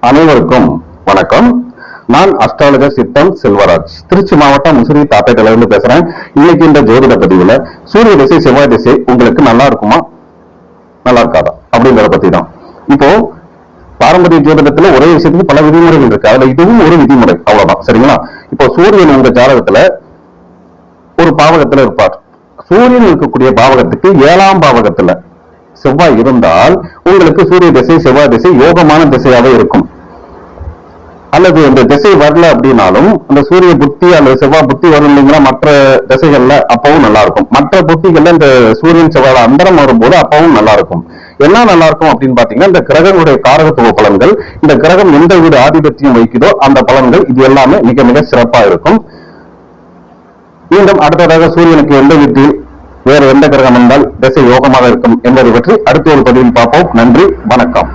அனைவருக்கும் வணக்கம். நான் அஸ்ட்ராலஜர் சித்தம் செல்வராஜ், திருச்சி மாவட்டம் முசிறி தாப்பேட்டையில இருந்து பேசுறேன். இன்னைக்கு இந்த ஜோதிட பதிவுல சூரிய திசை செவ்வாய் திசை உங்களுக்கு நல்லா இருக்குமா நல்லா இருக்காதா அப்படிங்கறத பத்தி தான். இப்போ பாரம்பரிய ஜோதிடத்துல ஒரே விஷயத்துக்கு பல விதிமுறைகள் இருக்கு, அதுல இதுவும் ஒரு விதிமுறை, அவ்வளவுதான். சரிங்களா? இப்போ சூரியன் உங்க ஜாதகத்துல ஒரு பாவகத்துல இருப்பார். சூரியன் இருக்கக்கூடிய பாவகத்துக்கு 7ஆம் பாவகத்துல செவ்வாய் இருந்தால் உங்களுக்கு சூரிய திசை செவ்வாய் திசை யோகமான திசையாவே இருக்கும். அல்லது இந்த திசை வரல அப்படின்னாலும் அந்த சூரிய புத்தி அல்லது செவ்வாய் புத்தி வரும் இல்லைங்களா, மற்ற திசைகள்ல அப்பவும் நல்லா இருக்கும். மற்ற புத்திகள்ல இந்த சூரியன் செவ்வாய் அந்தரம் வரும்போது அப்பவும் நல்லா இருக்கும். என்ன நல்லா இருக்கும் அப்படின்னு பாத்தீங்கன்னா, இந்த கிரகங்களுடைய காரகத்துவ பலன்கள், இந்த கிரகம் எந்த வீடு ஆதிபத்தியம் வைக்குதோ அந்த பலன்கள், இது எல்லாமே மிக மிக சிறப்பா இருக்கும். மீண்டும் அடுத்ததாக சூரியனுக்கு எந்த வீட்டில் வேறு எந்த கிரகம் வந்தால் திசை யோகமாக இருக்கும் என்பதை பற்றி அடுத்த ஒரு பதிவில் பார்ப்போம். நன்றி, வணக்கம்.